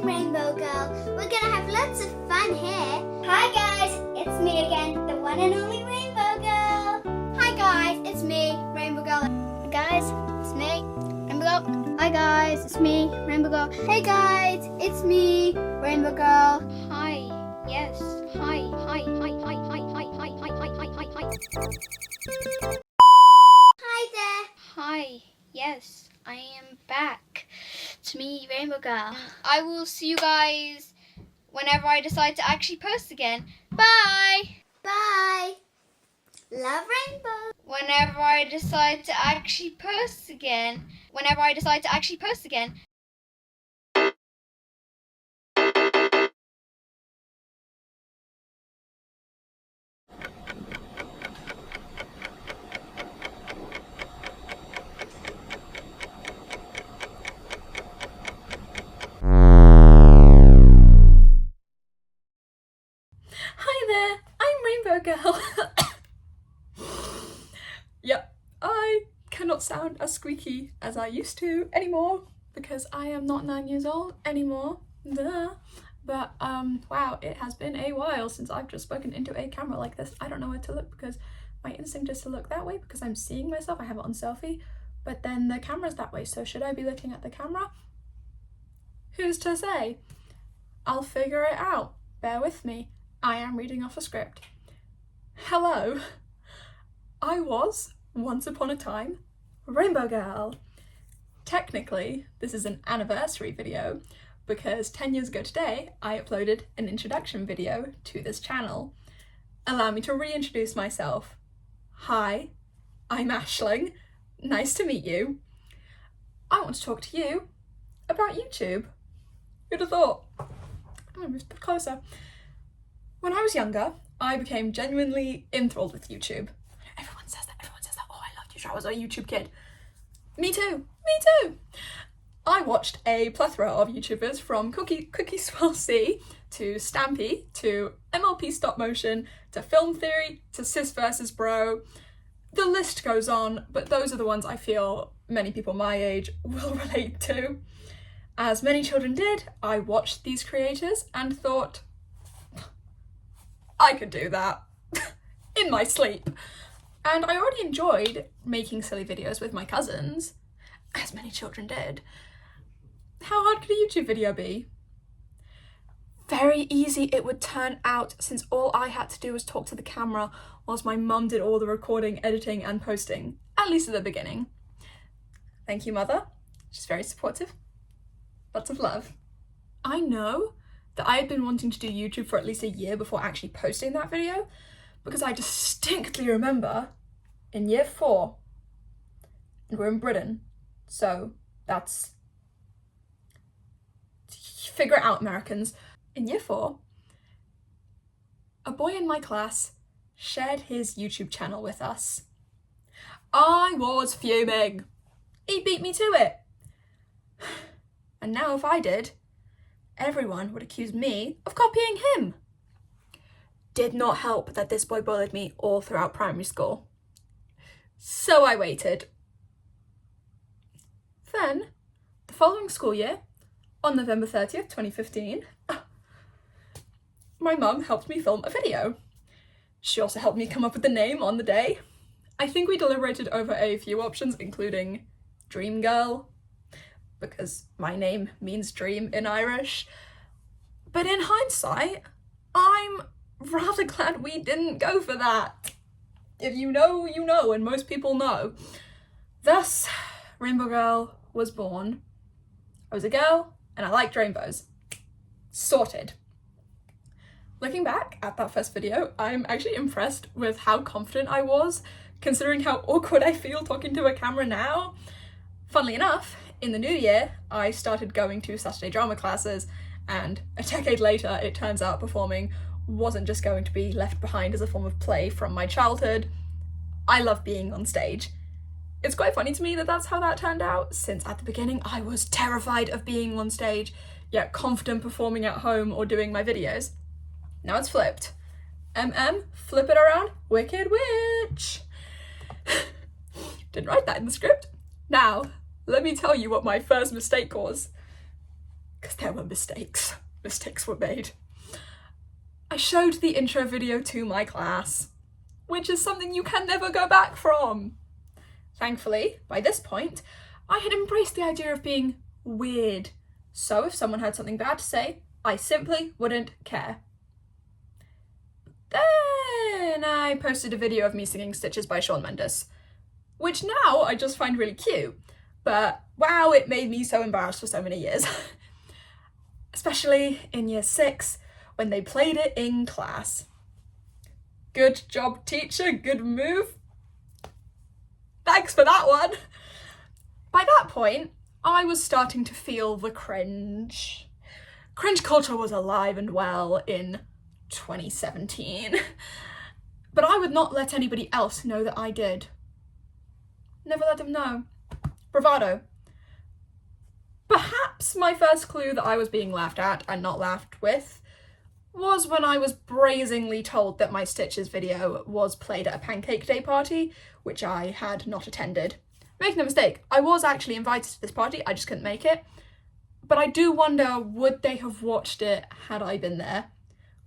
Rainbow Girl. We're gonna have lots of fun here. Hi guys, it's me again, the one and only Rainbow Girl. Hi guys, it's me, Rainbow Girl. Hey guys, it's me, Rainbow Girl. Hi guys, it's me, Rainbow Girl. Hey guys, it's me, Rainbow Girl. Hi, yes, hi. Hi there. Hi, yes, I am back. It's me, Rainbow Girl. I will see you guys whenever I decide to actually post again. Bye! Bye! Love Rainbow! Whenever I decide to actually post again. Hi there, I'm Rainbow Girl. Yep, I cannot sound as squeaky as I used to anymore because I am not 9 years old anymore. Duh. But wow, it has been a while since I've just spoken into a camera like this. I don't know where to look because my instinct is to look that way because I'm seeing myself. I have it on selfie, but then the camera's that way. So should I be looking at the camera? Who's to say? I'll figure it out. Bear with me. I am reading off a script. Hello. I was, once upon a time, Rainbow Girl. Technically, this is an anniversary video because 10 years ago today, I uploaded an introduction video to this channel. Allow me to reintroduce myself. Hi, I'm Aisling. Nice to meet you. I want to talk to you about YouTube. Who'd have thought? I'm gonna move a bit closer. When I was younger, I became genuinely enthralled with YouTube. Everyone says that, oh, I loved YouTube, I was a YouTube kid. Me too. I watched a plethora of YouTubers from Cookie Swirl C to Stampy to MLP Stop Motion to Film Theory to Sis vs Bro. The list goes on, but those are the ones I feel many people my age will relate to. As many children did, I watched these creators and thought, I could do that in my sleep. And I already enjoyed making silly videos with my cousins, as many children did. How hard could a YouTube video be? Very easy it would turn out, since all I had to do was talk to the camera whilst my mum did all the recording, editing and posting, at least at the beginning. Thank you, Mother. She's very supportive. Lots of love. I know that I had been wanting to do YouTube for at least a year before actually posting that video, because I distinctly remember in year 4, and we're in Britain, so that's, figure it out, Americans. In year 4, a boy in my class shared his YouTube channel with us. I was fuming. He beat me to it. And now if I did, everyone would accuse me of copying him. Did not help that this boy bullied me all throughout primary school. So I waited. Then, the following school year, on November 30th, 2015, my mum helped me film a video. She also helped me come up with the name on the day. I think we deliberated over a few options, including Dream Girl, because my name means dream in Irish. But in hindsight, I'm rather glad we didn't go for that. If you know, you know, and most people know. Thus, Rainbow Girl was born. I was a girl, and I liked rainbows. Sorted. Looking back at that first video, I'm actually impressed with how confident I was, considering how awkward I feel talking to a camera now. Funnily enough, in the new year, I started going to Saturday drama classes, and a decade later, it turns out performing wasn't just going to be left behind as a form of play from my childhood. I love being on stage. It's quite funny to me that that's how that turned out, since at the beginning I was terrified of being on stage, yet confident performing at home or doing my videos. Now it's flipped. Flip it around, Wicked Witch. Didn't write that in the script. Now, let me tell you what my first mistake was. because there were mistakes. Mistakes were made. I showed the intro video to my class, which is something you can never go back from. Thankfully, by this point, I had embraced the idea of being weird, so if someone had something bad to say, I simply wouldn't care. Then I posted a video of me singing Stitches by Shawn Mendes, which now I just find really cute, but wow, it made me so embarrassed for so many years. Especially in year 6, when they played it in class. Good job, teacher, good move. Thanks for that one. By that point, I was starting to feel the cringe. Cringe culture was alive and well in 2017. But I would not let anybody else know that I did. Never let them know. Bravado. Perhaps my first clue that I was being laughed at and not laughed with was when I was brazenly told that my Stitches video was played at a Pancake Day party, which I had not attended. Make no mistake, I was actually invited to this party, I just couldn't make it. But I do wonder, would they have watched it had I been there?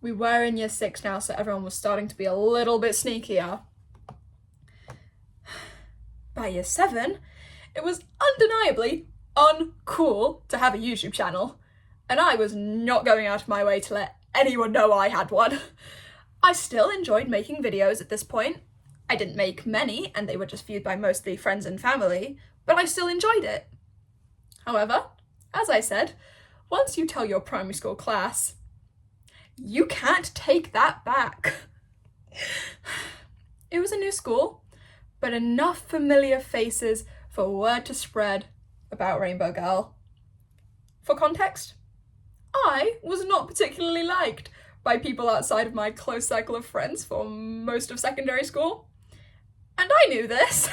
We were in year 6 now, so everyone was starting to be a little bit sneakier. By year 7, it was undeniably uncool to have a YouTube channel, and I was not going out of my way to let anyone know I had one. I still enjoyed making videos at this point. I didn't make many, and they were just viewed by mostly friends and family, but I still enjoyed it. However, as I said, once you tell your primary school class, you can't take that back. It was a new school, but enough familiar faces for word to spread about Rainbow Girl. For context, I was not particularly liked by people outside of my close circle of friends for most of secondary school. And I knew this.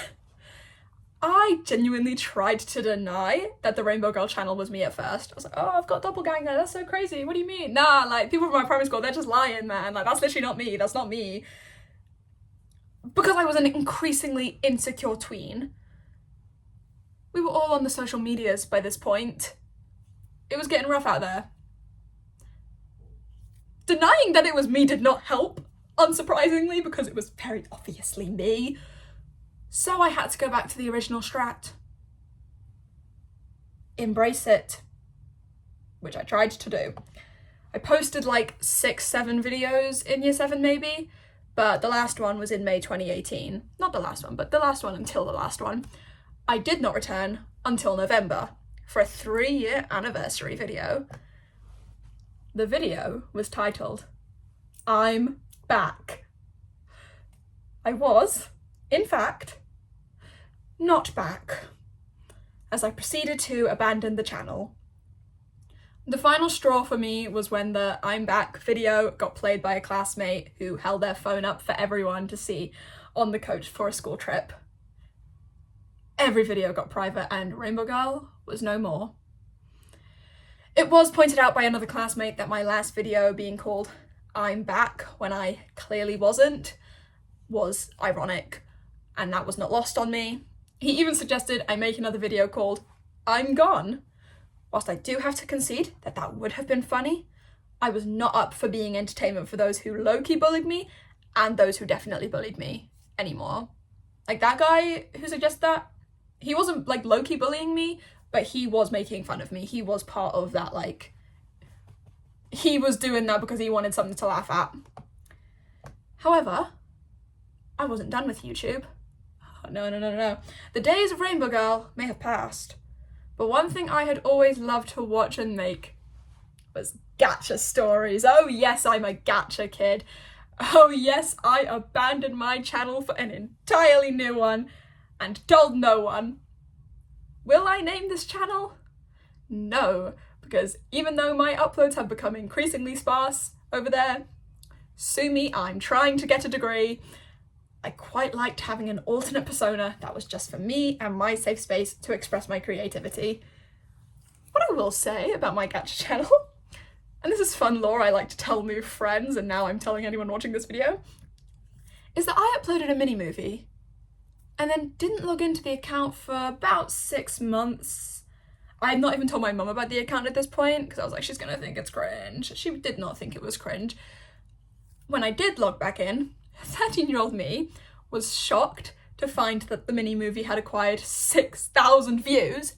I genuinely tried to deny that the Rainbow Girl channel was me at first. I was like, oh, I've got doppelganger, that's so crazy, what do you mean? Nah, like, people from my primary school, they're just lying, man. Like, that's literally not me, that's not me. Because I was an increasingly insecure tween. We were all on the social medias by this point. It was getting rough out there. Denying that it was me did not help, unsurprisingly, because it was very obviously me. So I had to go back to the original strat. Embrace it. Which I tried to do. I posted like 6-7 videos in year 7 maybe, but the last one was in May 2018. Not the last one, but the last one until the last one. I did not return until November for a 3-year anniversary video. The video was titled, I'm Back. I was, in fact, not back, as I proceeded to abandon the channel. The final straw for me was when the I'm Back video got played by a classmate who held their phone up for everyone to see on the coach for a school trip. Every video got private and Rainbow Girl was no more. It was pointed out by another classmate that my last video being called I'm Back when I clearly wasn't was ironic, and that was not lost on me. He even suggested I make another video called I'm Gone. Whilst I do have to concede that that would have been funny, I was not up for being entertainment for those who low-key bullied me and those who definitely bullied me anymore. Like that guy who suggested that, he wasn't like low-key bullying me, but he was making fun of me. He was part of that, like, he was doing that because he wanted something to laugh at. However, I wasn't done with YouTube. Oh, no. The days of Rainbow Girl may have passed, but one thing I had always loved to watch and make was gacha stories. Oh yes, I'm a gacha kid. Oh yes, I abandoned my channel for an entirely new one and told no one. Will I name this channel? No, because even though my uploads have become increasingly sparse over there, sue me, I'm trying to get a degree. I quite liked having an alternate persona that was just for me and my safe space to express my creativity. What I will say about my gacha channel, and this is fun lore I like to tell new friends and now I'm telling anyone watching this video, is that I uploaded a mini-movie and then didn't log into the account for about 6 months, I had not even told my mum about the account at this point because I was like, she's gonna think it's cringe. She did not think it was cringe. When I did log back in, 13-year-old me was shocked to find that the mini movie had acquired 6,000 views.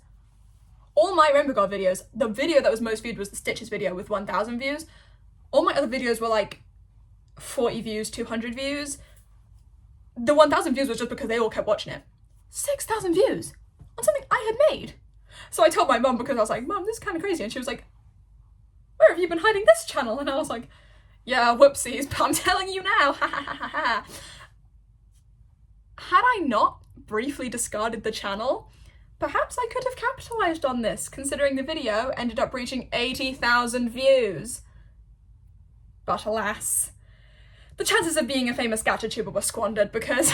All my Rainbow Girl videos, the video that was most viewed was the Stitches video with 1,000 views. All my other videos were like 40 views, 200 views. The 1,000 views was just because they all kept watching it. 6,000 views on something I had made. So I told my mum because I was like, Mum, this is kind of crazy. And she was like, where have you been hiding this channel? And I was like, yeah, whoopsies, but I'm telling you now, ha ha ha ha ha. Had I not briefly discarded the channel, perhaps I could have capitalised on this, considering the video ended up reaching 80,000 views. But alas, the chances of being a famous gacha tuber were squandered because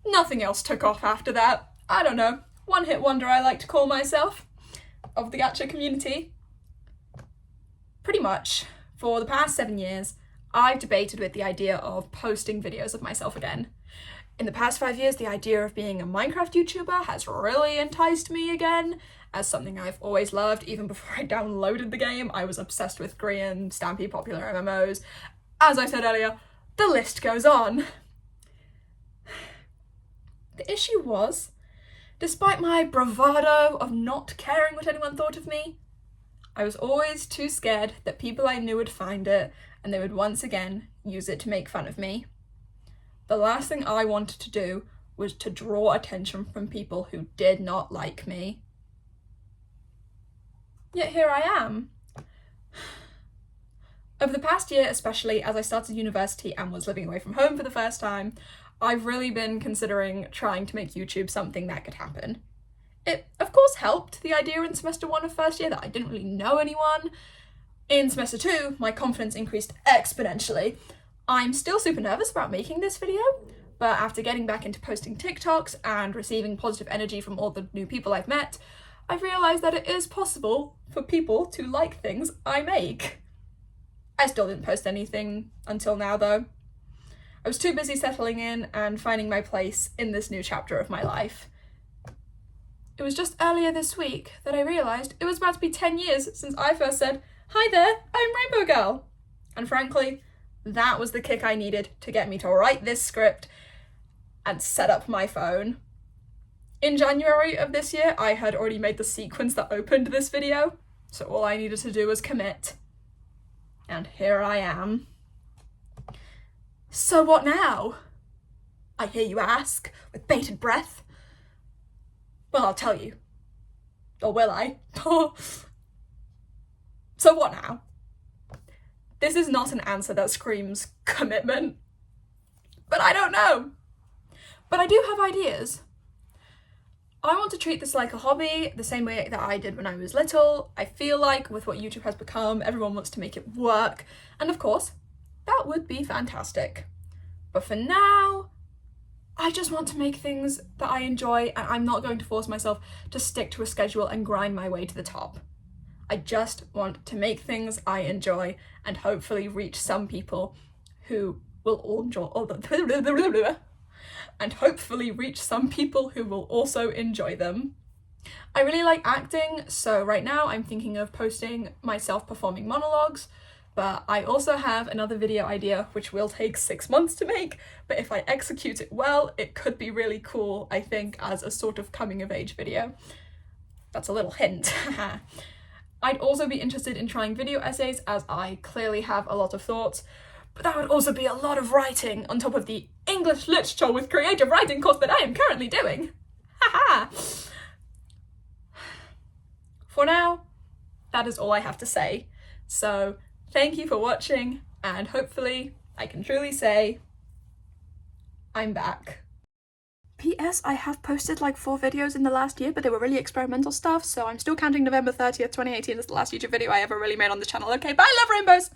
nothing else took off after that. I don't know, one-hit wonder I like to call myself, of the gacha community. Pretty much, for the past 7 years, I've debated with the idea of posting videos of myself again. In the past 5 years, the idea of being a Minecraft YouTuber has really enticed me again, as something I've always loved. Even before I downloaded the game, I was obsessed with Korean, Stampy popular MMOs. As I said earlier, the list goes on. The issue was, despite my bravado of not caring what anyone thought of me, I was always too scared that people I knew would find it and they would once again use it to make fun of me. The last thing I wanted to do was to draw attention from people who did not like me. Yet here I am. Over the past year, especially as I started university and was living away from home for the first time, I've really been considering trying to make YouTube something that could happen. It, of course, helped the idea in semester 1 of first year that I didn't really know anyone. In semester 2, my confidence increased exponentially. I'm still super nervous about making this video, but after getting back into posting TikToks and receiving positive energy from all the new people I've met, I've realised that it is possible for people to like things I make. I still didn't post anything until now though. I was too busy settling in and finding my place in this new chapter of my life. It was just earlier this week that I realised it was about to be 10 years since I first said, "Hi there, I'm Rainbow Girl." And frankly, that was the kick I needed to get me to write this script and set up my phone. In January of this year, I had already made the sequence that opened this video, so all I needed to do was commit. And here I am. So what now? I hear you ask, with bated breath. Well, I'll tell you. Or will I? So what now? This is not an answer that screams commitment. But I don't know. But I do have ideas. I want to treat this like a hobby, the same way that I did when I was little. I feel like with what YouTube has become, everyone wants to make it work. And of course, that would be fantastic. But for now, I just want to make things that I enjoy, and I'm not going to force myself to stick to a schedule and grind my way to the top. I just want to make things I enjoy and hopefully reach some people who will all enjoy and hopefully reach some people who will also enjoy them. I really like acting, so right now I'm thinking of posting myself performing monologues, but I also have another video idea which will take 6 months to make, but if I execute it well, it could be really cool, I think, as a sort of coming of age video. That's a little hint. I'd also be interested in trying video essays, as I clearly have a lot of thoughts, but that would also be a lot of writing on top of the English Literature with Creative Writing course that I am currently doing. Haha! For now, that is all I have to say. So, thank you for watching, and hopefully I can truly say I'm back. P.S. I have posted like 4 videos in the last year, but they were really experimental stuff, so I'm still counting November 30th, 2018 as the last YouTube video I ever really made on the channel. Okay, bye, love rainbows!